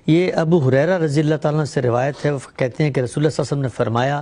یہ ابو ہریرہ رضی اللہ تعالیٰ عنہ سے روایت ہے، وہ کہتے ہیں کہ رسول اللہ صلی اللہ علیہ وسلم نے فرمایا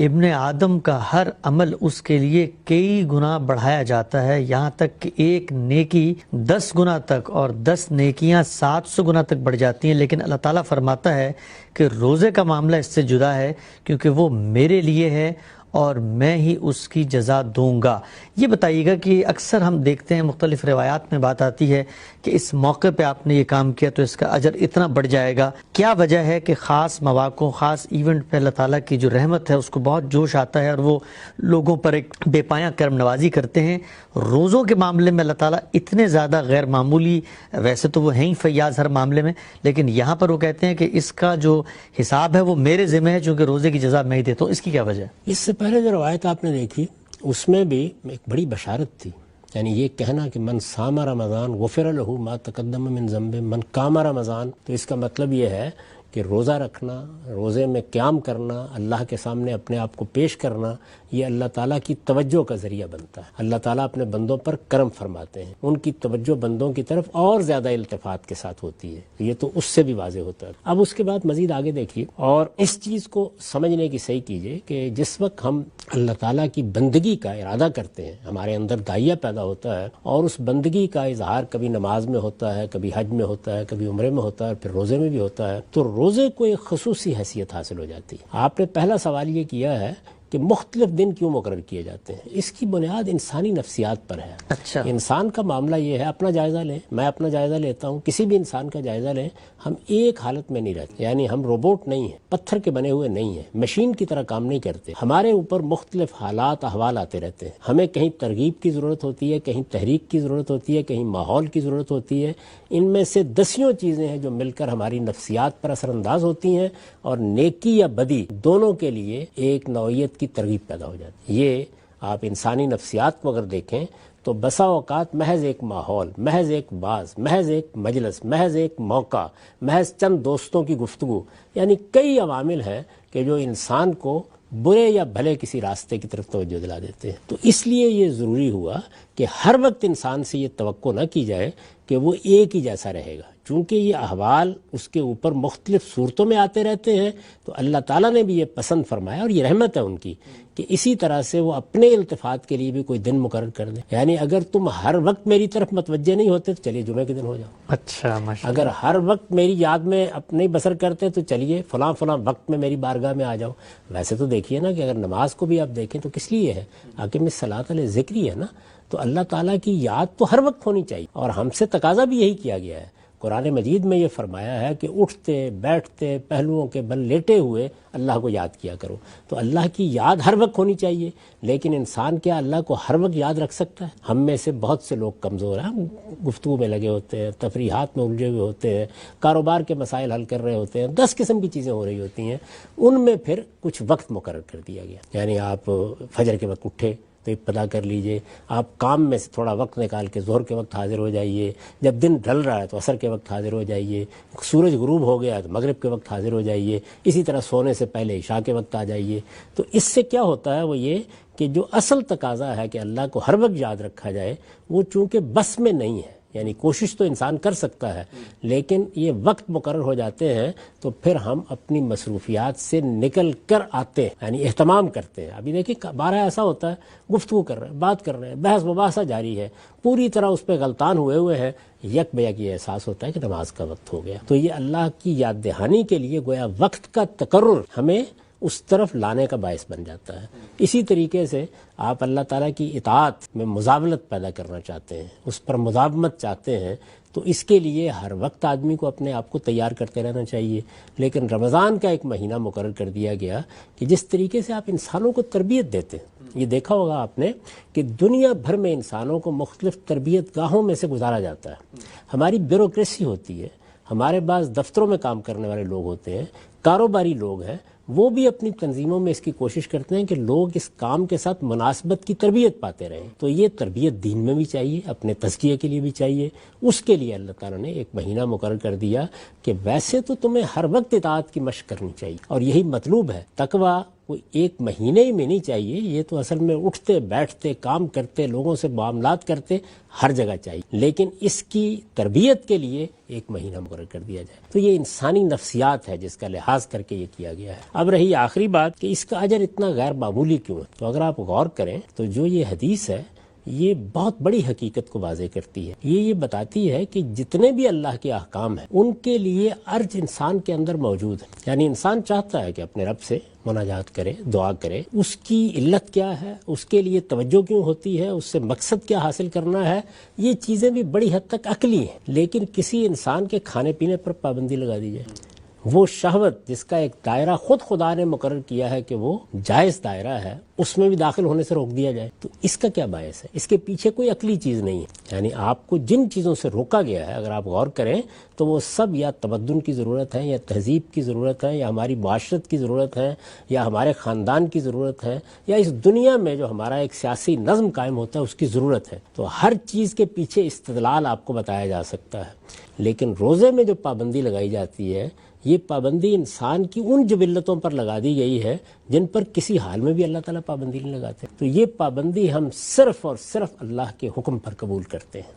ابن آدم کا ہر عمل اس کے لیے کئی گنا بڑھایا جاتا ہے، یہاں تک کہ ایک نیکی 10 گنا تک اور 10 نیکیاں 700 گنا تک بڑھ جاتی ہیں، لیکن اللہ تعالیٰ فرماتا ہے کہ روزے کا معاملہ اس سے جدا ہے کیونکہ وہ میرے لیے ہے اور میں ہی اس کی جزا دوں گا۔ یہ بتائیے گا کہ اکثر ہم دیکھتے ہیں مختلف روایات میں بات آتی ہے کہ اس موقع پہ آپ نے یہ کام کیا تو اس کا اجر اتنا بڑھ جائے گا، کیا وجہ ہے کہ خاص مواقع خاص ایونٹ پہ اللہ تعالیٰ کی جو رحمت ہے اس کو بہت جوش آتا ہے اور وہ لوگوں پر ایک بے پایاں کرم نوازی کرتے ہیں؟ روزوں کے معاملے میں اللہ تعالیٰ اتنے زیادہ غیر معمولی، ویسے تو وہ ہیں ہی فیاض ہر معاملے میں، لیکن یہاں پر وہ کہتے ہیں کہ اس کا جو حساب ہے وہ میرے ذمہ ہے چونکہ روزے کی جزا میں ہی دیتا ہوں، اس کی کیا وجہ ہے؟ اس سے پہلے جو روایت آپ نے دیکھی اس میں بھی ایک بڑی بشارت تھی، یعنی یہ کہنا کہ من صام رمضان غفر لہ ما تقدم من ذنب من قام رمضان، تو اس کا مطلب یہ ہے کہ روزہ رکھنا، روزے میں قیام کرنا، اللہ کے سامنے اپنے آپ کو پیش کرنا، یہ اللہ تعالیٰ کی توجہ کا ذریعہ بنتا ہے۔ اللہ تعالیٰ اپنے بندوں پر کرم فرماتے ہیں، ان کی توجہ بندوں کی طرف اور زیادہ التفات کے ساتھ ہوتی ہے، یہ تو اس سے بھی واضح ہوتا ہے۔ اب اس کے بعد مزید آگے دیکھیے اور اس چیز کو سمجھنے کی صحیح کیجیے کہ جس وقت ہم اللہ تعالیٰ کی بندگی کا ارادہ کرتے ہیں، ہمارے اندر داعیہ پیدا ہوتا ہے اور اس بندگی کا اظہار کبھی نماز میں ہوتا ہے، کبھی حج میں ہوتا ہے، کبھی عمرے میں ہوتا ہے، پھر روزے میں بھی ہوتا ہے، تو روزے کو ایک خصوصی حیثیت حاصل ہو جاتی ہے۔ آپ نے پہلا سوال یہ کیا ہے کہ مختلف دن کیوں مقرر کیے جاتے ہیں، اس کی بنیاد انسانی نفسیات پر ہے۔ اچھا، انسان کا معاملہ یہ ہے، اپنا جائزہ لیں، میں اپنا جائزہ لیتا ہوں، کسی بھی انسان کا جائزہ لیں، ہم ایک حالت میں نہیں رہتے، یعنی ہم روبوٹ نہیں ہیں، پتھر کے بنے ہوئے نہیں ہیں، مشین کی طرح کام نہیں کرتے، ہمارے اوپر مختلف حالات احوال آتے رہتے ہیں، ہمیں کہیں ترغیب کی ضرورت ہوتی ہے، کہیں تحریک کی ضرورت ہوتی ہے، کہیں ماحول کی ضرورت ہوتی ہے، ان میں سے دسیوں چیزیں ہیں جو مل کر ہماری نفسیات پر اثر انداز ہوتی ہیں اور نیکی یا بدی دونوں کے لیے ایک نوعیت کی ترغیب پیدا ہو جاتی ہے۔ یہ آپ انسانی نفسیات کو اگر دیکھیں تو بسا اوقات محض ایک ماحول، محض ایک باز، محض ایک مجلس، محض ایک موقع، محض چند دوستوں کی گفتگو، یعنی کئی عوامل ہیں کہ جو انسان کو برے یا بھلے کسی راستے کی طرف توجہ دلا دیتے ہیں۔ تو اس لیے یہ ضروری ہوا کہ ہر وقت انسان سے یہ توقع نہ کی جائے کہ وہ ایک ہی جیسا رہے گا، چونکہ یہ احوال اس کے اوپر مختلف صورتوں میں آتے رہتے ہیں، تو اللہ تعالیٰ نے بھی یہ پسند فرمایا اور یہ رحمت ہے ان کی کہ اسی طرح سے وہ اپنے التفات کے لیے بھی کوئی دن مقرر کر دیں، یعنی اگر تم ہر وقت میری طرف متوجہ نہیں ہوتے تو چلیے جمعے کے دن ہو جاؤ، اچھا، اگر ہر وقت میری یاد میں نہیں بسر کرتے تو چلیے فلاں فلاں وقت میں میری بارگاہ میں آ جاؤ۔ ویسے تو دیکھیے نا کہ اگر نماز کو بھی آپ دیکھیں تو کس لیے ہے، اقیم الصلاۃ علی ذکری ہے نا، تو اللہ تعالیٰ کی یاد تو ہر وقت ہونی چاہیے اور ہم سے تقاضا بھی یہی کیا گیا ہے۔ قرآن مجید میں یہ فرمایا ہے کہ اٹھتے بیٹھتے پہلوؤں کے بل لیٹے ہوئے اللہ کو یاد کیا کرو، تو اللہ کی یاد ہر وقت ہونی چاہیے، لیکن انسان کیا اللہ کو ہر وقت یاد رکھ سکتا ہے؟ ہم میں سے بہت سے لوگ کمزور ہیں، گفتگو میں لگے ہوتے ہیں، تفریحات میں الجھے ہوئے ہوتے ہیں، کاروبار کے مسائل حل کر رہے ہوتے ہیں، 10 قسم کی چیزیں ہو رہی ہوتی ہیں، ان میں پھر کچھ وقت مقرر کر دیا گیا، یعنی آپ فجر کے وقت اٹھے تو ابتدا کر لیجئے، آپ کام میں سے تھوڑا وقت نکال کے ظہر کے وقت حاضر ہو جائیے، جب دن ڈھل رہا ہے تو عصر کے وقت حاضر ہو جائیے، سورج غروب ہو گیا تو مغرب کے وقت حاضر ہو جائیے، اسی طرح سونے سے پہلے عشاء کے وقت آ جائیے۔ تو اس سے کیا ہوتا ہے وہ یہ کہ جو اصل تقاضا ہے کہ اللہ کو ہر وقت یاد رکھا جائے وہ چونکہ بس میں نہیں ہے، یعنی کوشش تو انسان کر سکتا ہے لیکن یہ وقت مقرر ہو جاتے ہیں تو پھر ہم اپنی مصروفیات سے نکل کر آتے ہیں، یعنی اہتمام کرتے ہیں۔ ابھی دیکھیں بارہ ایسا ہوتا ہے، گفتگو کر رہے ہیں، بات کر رہے ہیں، بحث مباحثہ جاری ہے، پوری طرح اس پہ غلطان ہوئے ہیں، یک بیک یہ احساس ہوتا ہے کہ نماز کا وقت ہو گیا۔ تو یہ اللہ کی یاد دہانی کے لیے گویا وقت کا تقرر ہمیں اس طرف لانے کا باعث بن جاتا ہے۔ اسی طریقے سے آپ اللہ تعالیٰ کی اطاعت میں مزاولت پیدا کرنا چاہتے ہیں، اس پر مداومت چاہتے ہیں، تو اس کے لیے ہر وقت آدمی کو اپنے آپ کو تیار کرتے رہنا چاہیے۔ لیکن رمضان کا ایک مہینہ مقرر کر دیا گیا کہ جس طریقے سے آپ انسانوں کو تربیت دیتے ہیں، یہ دیکھا ہوگا آپ نے کہ دنیا بھر میں انسانوں کو مختلف تربیت گاہوں میں سے گزارا جاتا ہے۔ ہماری بیوروکریسی ہوتی ہے، ہمارے بعض دفتروں میں کام کرنے والے لوگ ہوتے ہیں، کاروباری لوگ ہیں، وہ بھی اپنی تنظیموں میں اس کی کوشش کرتے ہیں کہ لوگ اس کام کے ساتھ مناسبت کی تربیت پاتے رہیں۔ تو یہ تربیت دین میں بھی چاہیے، اپنے تزکیے کے لیے بھی چاہیے، اس کے لیے اللہ تعالیٰ نے ایک مہینہ مقرر کر دیا کہ ویسے تو تمہیں ہر وقت اطاعت کی مشق کرنی چاہیے اور یہی مطلوب ہے۔ تقویٰ کوئی ایک مہینے میں نہیں چاہیے، یہ تو اصل میں اٹھتے بیٹھتے کام کرتے لوگوں سے معاملات کرتے ہر جگہ چاہیے، لیکن اس کی تربیت کے لیے 1 مہینہ مقرر کر دیا جائے۔ تو یہ انسانی نفسیات ہے جس کا لحاظ کر کے یہ کیا گیا ہے۔ اب رہی آخری بات کہ اس کا اجر اتنا غیر معمولی کیوں ہے، تو اگر آپ غور کریں تو جو یہ حدیث ہے یہ بہت بڑی حقیقت کو واضح کرتی ہے۔ یہ بتاتی ہے کہ جتنے بھی اللہ کے احکام ہیں ان کے لیے ارج انسان کے اندر موجود ہے، یعنی انسان چاہتا ہے کہ اپنے رب سے مناجات کرے، دعا کرے، اس کی علت کیا ہے، اس کے لیے توجہ کیوں ہوتی ہے، اس سے مقصد کیا حاصل کرنا ہے، یہ چیزیں بھی بڑی حد تک عقلی ہیں۔ لیکن کسی انسان کے کھانے پینے پر پابندی لگا دی جائے، وہ شہوت جس کا ایک دائرہ خود خدا نے مقرر کیا ہے کہ وہ جائز دائرہ ہے، اس میں بھی داخل ہونے سے روک دیا جائے، تو اس کا کیا باعث ہے؟ اس کے پیچھے کوئی عقلی چیز نہیں ہے۔ یعنی آپ کو جن چیزوں سے روکا گیا ہے اگر آپ غور کریں تو وہ سب یا تمدن کی ضرورت ہے، یا تہذیب کی ضرورت ہے، یا ہماری معاشرت کی ضرورت ہے، یا ہمارے خاندان کی ضرورت ہے، یا اس دنیا میں جو ہمارا ایک سیاسی نظم قائم ہوتا ہے اس کی ضرورت ہے۔ تو ہر چیز کے پیچھے استدلال آپ کو بتایا جا سکتا ہے، لیکن روزے میں جو پابندی لگائی جاتی ہے یہ پابندی انسان کی ان جبلتوں پر لگا دی گئی ہے جن پر کسی حال میں بھی اللہ تعالیٰ پابندی نہیں لگاتے۔ تو یہ پابندی ہم صرف اور صرف اللہ کے حکم پر قبول کرتے ہیں،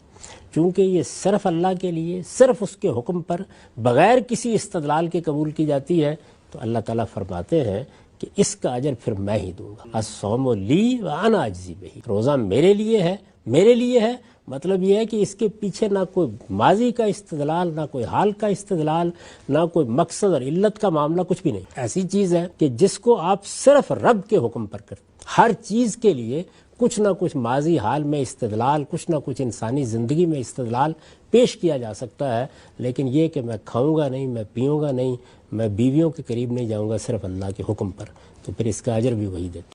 چونکہ یہ صرف اللہ کے لیے، صرف اس کے حکم پر بغیر کسی استدلال کے قبول کی جاتی ہے، تو اللہ تعالیٰ فرماتے ہیں کہ اس کا اجر پھر میں ہی دوں گا۔ الصوم لی وانا اجزی بہ، روزہ میرے لیے ہے، میرے لیے ہے، مطلب یہ ہے کہ اس کے پیچھے نہ کوئی ماضی کا استدلال، نہ کوئی حال کا استدلال، نہ کوئی مقصد اور علت کا معاملہ، کچھ بھی نہیں۔ ایسی چیز ہے کہ جس کو آپ صرف رب کے حکم پر کرتے، ہر چیز کے لیے کچھ نہ کچھ ماضی حال میں استدلال، کچھ نہ کچھ انسانی زندگی میں استدلال پیش کیا جا سکتا ہے، لیکن یہ کہ میں کھاؤں گا نہیں، میں پیوں گا نہیں، میں بیویوں کے قریب نہیں جاؤں گا، صرف اللہ کے حکم پر، تو پھر اس کا اجر بھی وہی دیتا ہے۔